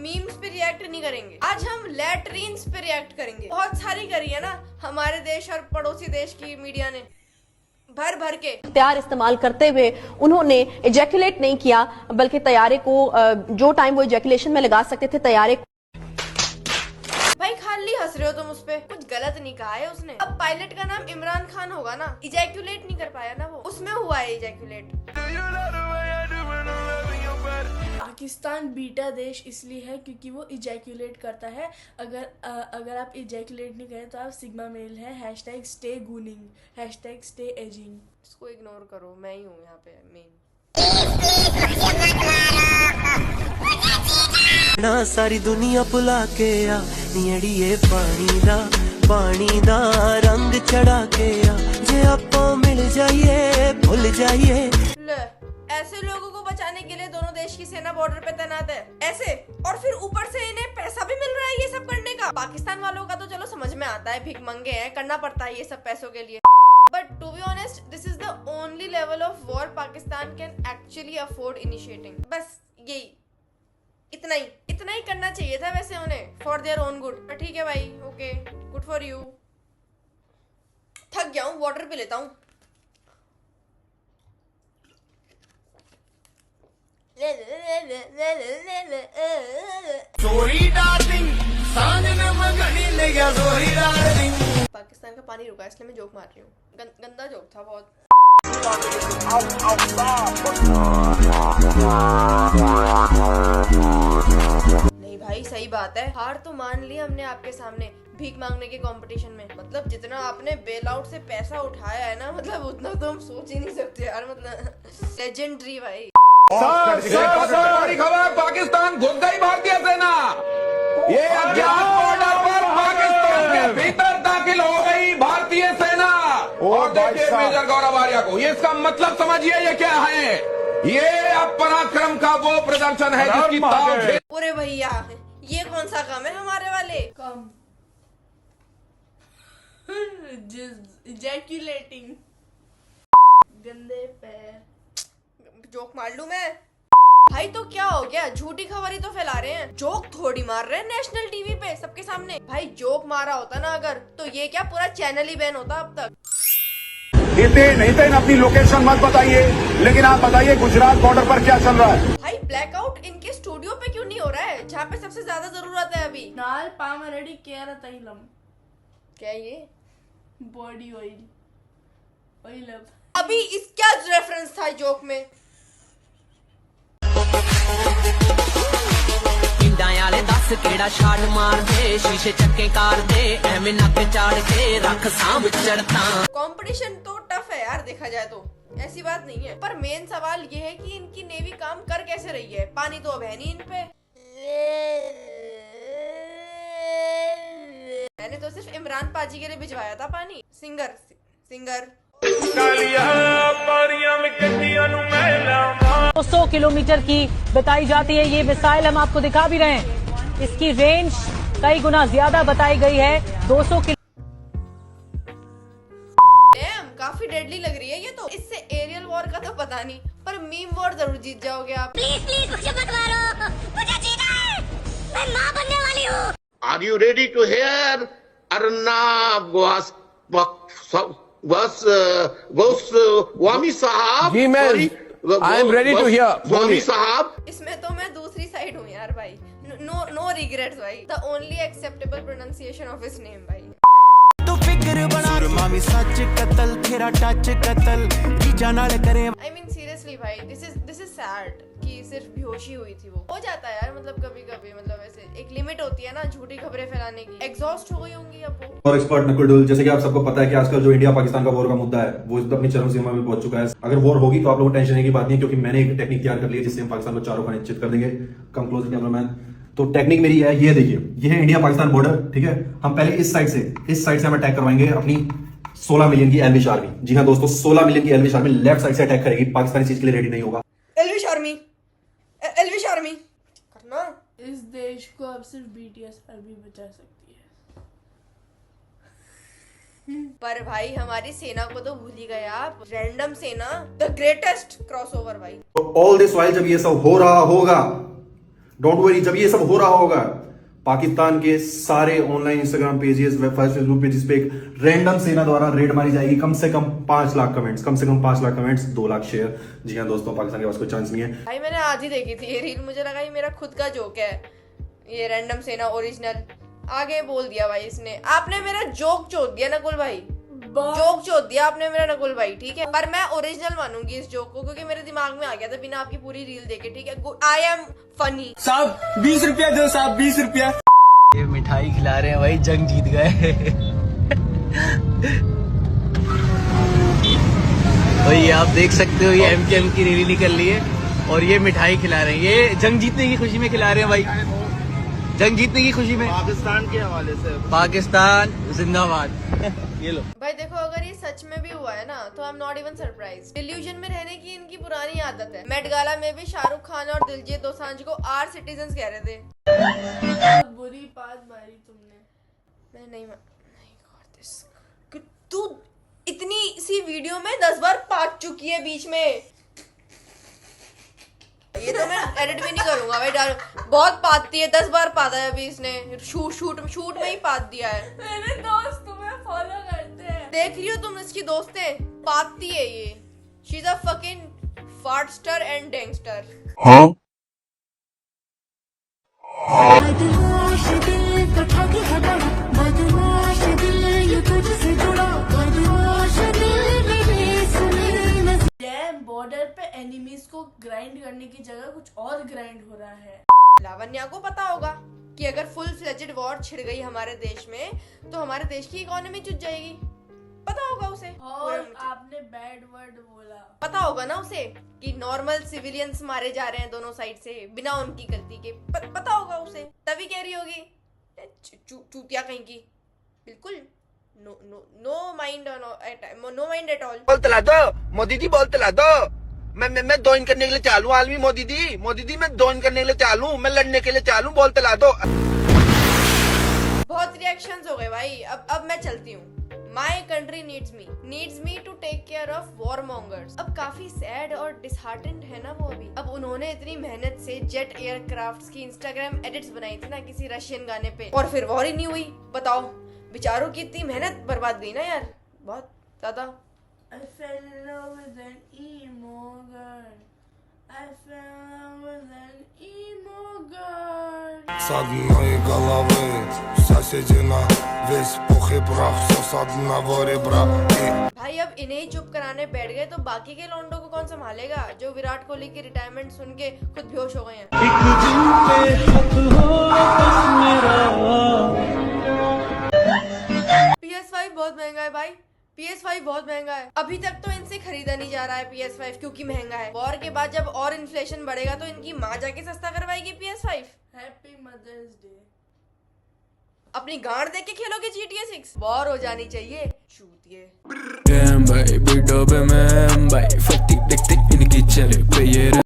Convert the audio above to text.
Memes पे react नहीं करेंगे, आज हम लैट्रीन्स पे रिएक्ट करेंगे। बहुत सारी करी है ना हमारे देश और पड़ोसी देश की मीडिया ने, भर भर के। तैयार इस्तेमाल करते हुए उन्होंने इजैकुलेट नहीं किया, बल्कि तैयारे को जो टाइम वो इजैकुलेशन में लगा सकते थे तैयारे। भाई खाली हंस रहे हो तुम उस पे, कुछ गलत नहीं कहा है उसने। अब पायलट का नाम इमरान खान होगा ना, इजैकुलेट नहीं कर पाया ना वो, उसमें हुआ है इजैकुलेट। पाकिस्तान बीटा देश इसलिए है क्योंकि वो इजैकुलेट करता है। अगर आप इजैकुलेट नहीं करें तो आप सिग्मा मेल है। Hashtag stay gooning, hashtag stay edging. इसको इग्नोर करो, मैं ही हूँ यहाँ पे मेन। ना सारी दुनिया भुला के आ नीड़िए पानी दा रंग चढ़ा के आ जे आपा मिल जाइए भूल जाइए। ले, ऐसे लोगों को बचाने के लिए दोनों देश की सेना बॉर्डर पे तैनात है ऐसे, और फिर ऊपर से इन्हें पैसा भी मिल रहा है ये सब करने का। पाकिस्तान वालों का तो चलो समझ में आता है, भीख मंगे हैं, करना पड़ता है ये सब पैसों के लिए। But to be honest this is the only level of war Pakistan can actually afford initiating. बस यही, इतना ही करना चाहिए था वैसे उन्हें, फॉर देयर ओन गुड। पर ठीक है भाई, ओके, गुड फॉर यू। थक गया हूँ, वाटर पी लेता हूँ। पाकिस्तान का पानी रुका इसलिए मैं जोक मार रही हूँ, गंदा जोक था बहुत। नहीं भाई सही बात है, हार तो मान ली हमने आपके सामने भीख मांगने के कंपटीशन में। मतलब जितना आपने बेल आउट से पैसा उठाया है ना, मतलब उतना तो हम सोच ही नहीं सकते यार, मतलब लेजेंडरी भाई। बड़ी खबर, पाकिस्तान घुस गई भारतीय सेना। ये अज्ञात बॉर्डर पर पाकिस्तान के भीतर दाखिल हो गई भारतीय सेना। और देखिए मेजर गौरव आर्या को, ये इसका मतलब समझिए ये क्या है। ये अब पराक्रम का वो प्रदर्शन है जिसकी ताव। पूरे भैया ये कौन सा काम है हमारे वाले कम इजैकुलेटिंग। गंदे पैर। जोक मार लूं मैं भाई, तो क्या हो गया, झूठी खबर ही तो फैला रहे हैं, जोक थोड़ी मार रहे हैं नेशनल टीवी पे सबके सामने। भाई जोक मारा होता ना अगर, तो ये क्या पूरा चैनल ही बैन होता अब तक। नहीं अपनी लोकेशन मत बताइए, लेकिन आप बताइए गुजरात बॉर्डर पर क्या चल रहा है। भाई ब्लैकआउट इनके स्टूडियो पे क्यों नहीं हो रहा है, जहाँ पे सबसे ज्यादा जरूरत है अभी। नाल पामरेडी केयर तैलम, क्या ये बॉडी ऑयल, ऑयल अब अभी इसका रेफरेंस था जोक में। वाले दस केड़ा शाट मार दे शीशे चक्के कार दे एवें नक चाड़ के रख सांभ चढ़ता। कंपटीशन तो टफ है यार देखा जाए तो, ऐसी बात नहीं है, पर मेन सवाल ये है कि इनकी नेवी काम कर कैसे रही है। पानी तो अब है नहीं इन पे। मैंने तो सिर्फ इमरान पाजी के लिए भिजवाया था पानी। सिंगर 200 किलोमीटर की बताई जाती है ये मिसाइल, हम आपको दिखा भी रहे हैं। इसकी रेंज कई गुना ज्यादा बताई गई है, 200 किलो। काफी डेडली लग रही है ये तो। इससे एरियल वॉर का तो पता नहीं, पर मीम वॉर जरूर जीत जाओगे आप। प्लीज मुझे मत मारो, मुझे जीना है, मैं माँ बनने वाली हूँ। Are you ready to hear? Arnab Wami Sahab. जी मैं I am ready to hear. Wami Sahab. इसमें तो मैं दूसरी साइड हूँ यार भाई। No regrets भाई। The only acceptable pronunciation of his name भाई। तू फिक्र बना मामी सच कतल तेरा टच कतल जीजा नाल करे। I mean seriously भाई, this is sad कि सिर्फ बेहोशी हुई थी वो। हो जाता है यार, मतलब कभी कभी, मतलब ऐसे एक लिमिट होती है ना झूठी खबरें फैलाने की। एग्जॉस्ट हो गई होंगी अब वो। और एक्सपर्ट नकुल ढुल, जैसे कि आप सबको पता है कि आजकल जो इंडिया पाकिस्तान का वॉर का मुद्दा है वो अपनी चरम सीमा में पहुंच चुका है। अगर वॉर होगी तो आप लोगों को टेंशन की बात नहीं, क्योंकि मैंने एक टेक्निक तैयार कर ली है जिससे हम पाकिस्तान को चारों खाने चित कर देंगे। Come close cameraman. तो टेक्निक मेरी है, ये देखिए, ये है इंडिया पाकिस्तान बॉर्डर, ठीक है। हम पहले इस साइड से हम अटैक करवाएंगे अपनी 16 मिलियन की एल्विश आर्मी। जी हाँ दोस्तों, 16 मिलियन की एल्विश आर्मी लेफ्ट साइड से अटैक करेगी। पाकिस्तान इस चीज के लिए रेडी नहीं होगा। एल्विश आर्मी करना। इस देश को अब सिर्फ बीटीएस आर्मी बचा सकती है। पर भाई हमारी सेना को तो भूल ही गए आप। रैंडम सेना, द ग्रेटेस्ट क्रॉसओवर भाई। तो ऑल दिस वाइल जब ये सब हो रहा होगा डोंट वरी, जब ये सब हो रहा होगा पाकिस्तान के सारे online Instagram pages, Facebook pages पे एक रैंडम सेना द्वारा रेड मारी जाएगी। कम से कम 5 लाख कमेंट्स, कम से कम 5 लाख कमेंट्स, 2 लाख शेयर। जी हाँ दोस्तों, पाकिस्तान के पास कोई चांस नहीं है। भाई मैंने आज ही देखी थी ये रील, मुझे लगा ये मेरा खुद का जोक है, ये रैंडम सेना ओरिजिनल। आगे बोल दिया भाई इसने, आपने मेरा जोक चोद दिया नकुल भाई, जोक चोद दिया आपने मेरा नकुल भाई, ठीक है। पर मैं ओरिजिनल मानूंगी इस जोक को, क्योंकि मेरे दिमाग में आ गया था बिना आपकी पूरी रील देखे, ठीक है। I am funny. साहब 20 रुपया दो साहब, 20 रुपया। ये मिठाई खिला रहे हैं भाई, जंग जीत गए। भाई आप देख सकते हो ये MKM की रैली निकल रही है और ये मिठाई खिला रहे हैं, ये जंग जीतने की खुशी में खिला रहे हैं भाई, जंग जीतने की खुशी में, पाकिस्तान के हवाले से। पाकिस्तान जिंदाबाद। ये लो भाई देखो, अगर ये सच में भी हुआ है ना तो I am not even surprise. Delusion में रहने की इनकी पुरानी आदत है। मेट गाला में भी शाहरुख खान और दिलजीत दोसांझ को आर सिटीजन्स कह रहे थे। बुरी बात मारी तुमने। मैं नहीं तू इतनी सी वीडियो में 10 बार पाट चुकी है बीच में, ये तो मैं एडिट भी नहीं करूंगा भाई, डर बहुत पाती है, 10 बार पाता है अभी इसने, शूट में ही पात दिया है। मेरे दोस्त तुम्हें फॉलो करते हैं, देख रही हो तुम इसकी दोस्तें, पाती है ये। She is a fucking fartster and gangster. हाँ बदमाश दिल तो ठगी है बड़ा, बदमाश दिल ये तुझसे जुड़ा, बदमाश दिल मेरे सुने न। डैम बॉर्डर पे एनिमीज को ग्राइंड करने की जगह कुछ और ग्राइंड हो रहा है। लावण्या को पता होगा कि अगर फुल फ्लेजेड वॉर छिड़ गई हमारे देश में तो हमारे देश की इकोनॉमी चुट जाएगी, पता होगा उसे। और आपने बैड वर्ड बोला, पता होगा ना उसे कि नॉर्मल सिविलियंस मारे जा रहे हैं दोनों साइड से बिना उनकी गलती के, पता होगा उसे, तभी कह रही होगी चूतिया कहीं की। बिल्कुल no mind at all. Ball तला दो मोदी जी, बॉल तला दो। मैं ज्वाइन करने के लिए चालू आलमी। मोदी दी मैं ज्वाइन करने के लिए चालू, मैं लड़ने के लिए चालू, बॉल तला दो। बहुत रिएक्शंस हो गए भाई, अब मैं चलती हूँ। My country needs me to take care of warmongers. अब काफी सैड और डिसहार्टेंड है ना वो अभी। अब उन्होंने इतनी मेहनत से जेट एयरक्राफ्ट्स की इंस्टाग्राम एडिट्स बनाई थी ना किसी रशियन गाने पे, और फिर वॉर ही नहीं हुई। बताओ, बेचारों की इतनी मेहनत बर्बाद गई ना यार, बहुत ज्यादा। I fell in love with an emo girl. I fell in love with an emo girl. С одной головы соседина, весь пух и прах, все с одного ребра. भाई अब इन्हें ही चुप कराने बैठ गए तो बाकी के लौंडों को कौन संभालेगा, जो विराट कोहली की रिटायरमेंट सुन के खुद बेहोश हो गए हैं। PS5 बहुत महंगा है भाई, PS5 बहुत महंगा है। अभी तक तो इनसे खरीदा नहीं जा रहा है PS5 क्योंकि महंगा है। वॉर के बाद जब और इन्फ्लेशन बढ़ेगा तो इनकी माँ जाके सस्ता करवाएगी PS5। Happy mother's day. अपनी गांड देख के खेलोगे GTA 6? वॉर हो जानी चाहिए चूतिए। भाई